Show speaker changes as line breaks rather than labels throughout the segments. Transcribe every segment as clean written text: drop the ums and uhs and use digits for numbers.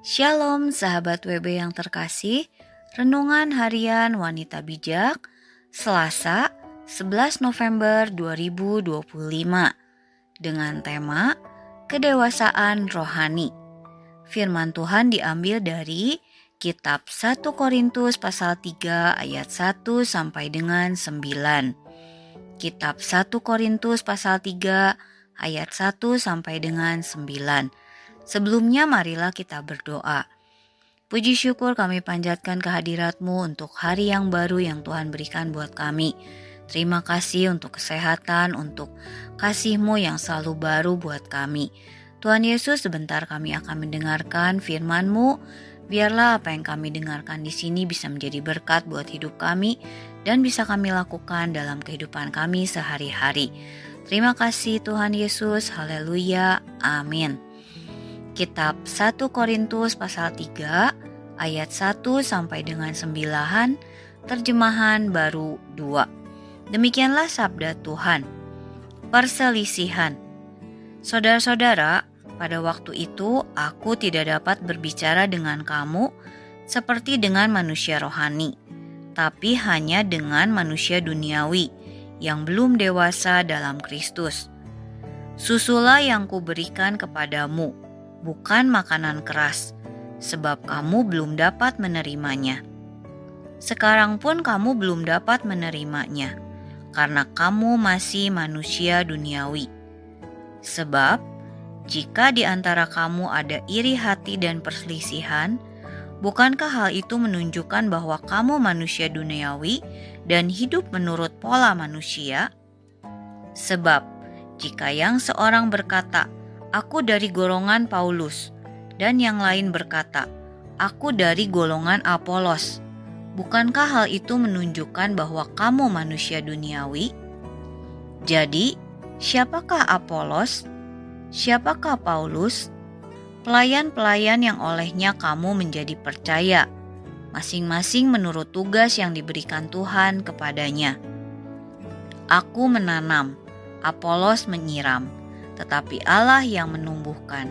Shalom sahabat WB yang terkasih, Renungan Harian Wanita Bijak, Selasa 11 November 2025, dengan tema Kedewasaan Rohani. Firman Tuhan diambil dari Kitab 1 Korintus pasal 3 ayat 1 sampai dengan 9. Kitab 1 Korintus pasal 3 ayat 1 sampai dengan 9. Sebelumnya marilah kita berdoa. Puji syukur kami panjatkan kehadirat-Mu untuk hari yang baru yang Tuhan berikan buat kami. Terima kasih untuk kesehatan, untuk kasih-Mu yang selalu baru buat kami. Tuhan Yesus, sebentar kami akan mendengarkan firman-Mu. Biarlah apa yang kami dengarkan di sini bisa menjadi berkat buat hidup kami dan bisa kami lakukan dalam kehidupan kami sehari-hari. Terima kasih Tuhan Yesus. Haleluya. Amin. Kitab 1 Korintus pasal 3 ayat 1 sampai dengan 9, terjemahan baru 2. Demikianlah sabda Tuhan. Perselisihan. Saudara-saudara, pada waktu itu aku tidak dapat berbicara dengan kamu seperti dengan manusia rohani, tapi hanya dengan manusia duniawi yang belum dewasa dalam Kristus. Susulah yang kuberikan kepadamu, bukan makanan keras, sebab kamu belum dapat menerimanya. Sekarang pun kamu belum dapat menerimanya, karena kamu masih manusia duniawi. Sebab, jika di antara kamu ada iri hati dan perselisihan, bukankah hal itu menunjukkan bahwa kamu manusia duniawi dan hidup menurut pola manusia? Sebab, jika yang seorang berkata, "Aku dari golongan Paulus," dan yang lain berkata, "Aku dari golongan Apolos," bukankah hal itu menunjukkan bahwa kamu manusia duniawi? Jadi, siapakah Apolos? Siapakah Paulus? Pelayan-pelayan yang olehnya kamu menjadi percaya, masing-masing menurut tugas yang diberikan Tuhan kepadanya. Aku menanam, Apolos menyiram, tetapi Allah yang menumbuhkan.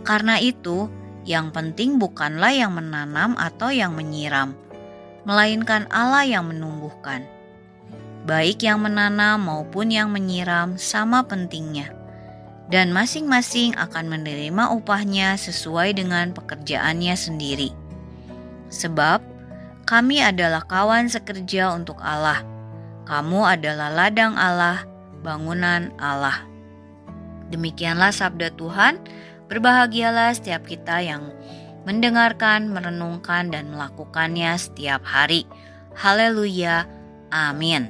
Karena itu, yang penting bukanlah yang menanam atau yang menyiram, melainkan Allah yang menumbuhkan. Baik yang menanam maupun yang menyiram sama pentingnya, dan masing-masing akan menerima upahnya sesuai dengan pekerjaannya sendiri. Sebab, kami adalah kawan sekerja untuk Allah. Kamu adalah ladang Allah, bangunan Allah. Demikianlah sabda Tuhan. Berbahagialah setiap kita yang mendengarkan, merenungkan, dan melakukannya setiap hari. Haleluya. Amin.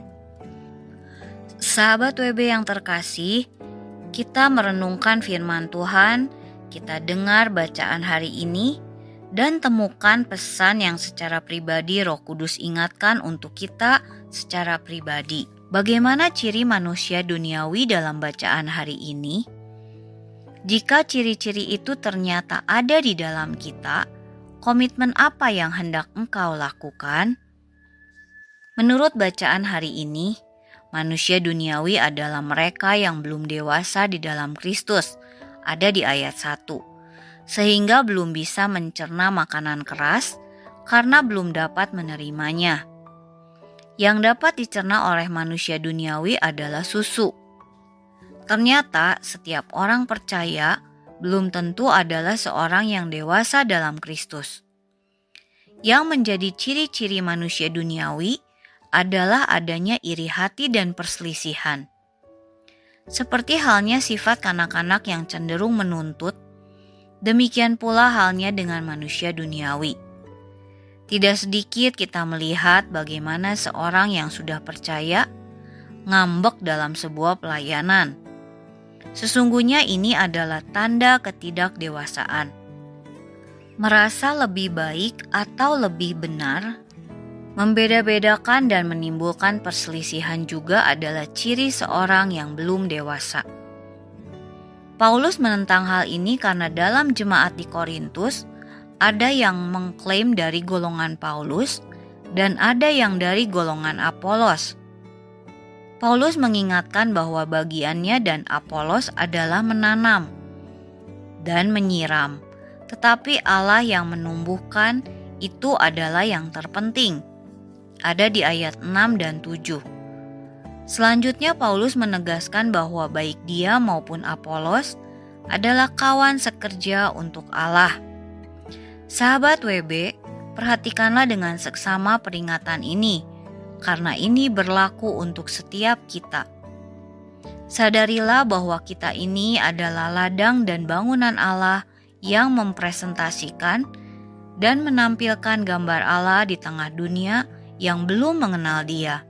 Sahabat WB yang terkasih, kita merenungkan firman Tuhan, kita dengar bacaan hari ini, dan temukan pesan yang secara pribadi Roh Kudus ingatkan untuk kita secara pribadi. Bagaimana ciri manusia duniawi dalam bacaan hari ini? Jika ciri-ciri itu ternyata ada di dalam kita, komitmen apa yang hendak engkau lakukan? Menurut bacaan hari ini, manusia duniawi adalah mereka yang belum dewasa di dalam Kristus, ada di ayat 1, sehingga belum bisa mencerna makanan keras karena belum dapat menerimanya. Yang dapat dicerna oleh manusia duniawi adalah susu. Ternyata setiap orang percaya belum tentu adalah seorang yang dewasa dalam Kristus. Yang menjadi ciri-ciri manusia duniawi adalah adanya iri hati dan perselisihan. Seperti halnya sifat kanak-kanak yang cenderung menuntut, demikian pula halnya dengan manusia duniawi. Tidak sedikit kita melihat bagaimana seorang yang sudah percaya ngambek dalam sebuah pelayanan. Sesungguhnya ini adalah tanda ketidakdewasaan. Merasa lebih baik atau lebih benar, membeda-bedakan dan menimbulkan perselisihan juga adalah ciri seorang yang belum dewasa. Paulus menentang hal ini karena dalam jemaat di Korintus, ada yang mengklaim dari golongan Paulus dan ada yang dari golongan Apolos. Paulus mengingatkan bahwa bagiannya dan Apolos adalah menanam dan menyiram, tetapi Allah yang menumbuhkan itu adalah yang terpenting. Ada di ayat 6 dan 7. Selanjutnya Paulus menegaskan bahwa baik dia maupun Apolos adalah kawan sekerja untuk Allah. Sahabat WB, perhatikanlah dengan seksama peringatan ini, karena ini berlaku untuk setiap kita. Sadarilah bahwa kita ini adalah ladang dan bangunan Allah yang mempresentasikan dan menampilkan gambar Allah di tengah dunia yang belum mengenal Dia.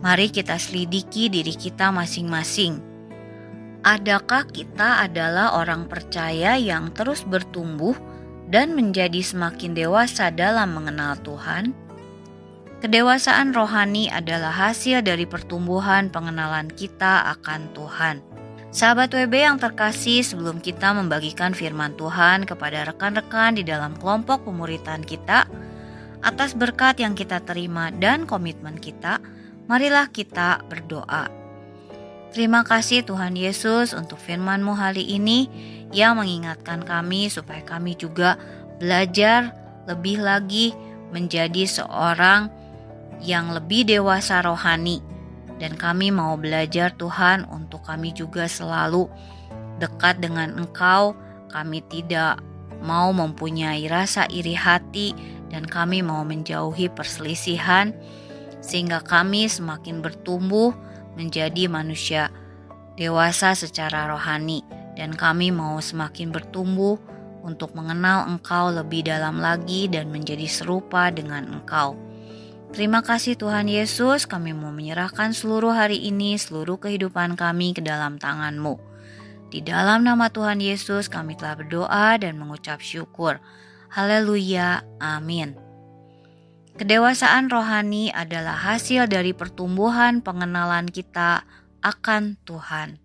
Mari kita selidiki diri kita masing-masing. Adakah kita adalah orang percaya yang terus bertumbuh dan menjadi semakin dewasa dalam mengenal Tuhan? Kedewasaan rohani adalah hasil dari pertumbuhan pengenalan kita akan Tuhan. Sahabat WB yang terkasih, sebelum kita membagikan firman Tuhan kepada rekan-rekan di dalam kelompok pemuritan kita, atas berkat yang kita terima dan komitmen kita, marilah kita berdoa. Terima kasih Tuhan Yesus untuk firman-Mu hari ini yang mengingatkan kami supaya kami juga belajar lebih lagi menjadi seorang yang lebih dewasa rohani. Dan kami mau belajar Tuhan untuk kami juga selalu dekat dengan Engkau. Kami tidak mau mempunyai rasa iri hati dan kami mau menjauhi perselisihan sehingga kami semakin bertumbuh menjadi manusia dewasa secara rohani, dan kami mau semakin bertumbuh untuk mengenal Engkau lebih dalam lagi dan menjadi serupa dengan Engkau. Terima kasih Tuhan Yesus, kami mau menyerahkan seluruh hari ini, seluruh kehidupan kami ke dalam tangan-Mu. Di dalam nama Tuhan Yesus kami telah berdoa dan mengucap syukur. Haleluya, amin. Kedewasaan rohani adalah hasil dari pertumbuhan pengenalan kita akan Tuhan.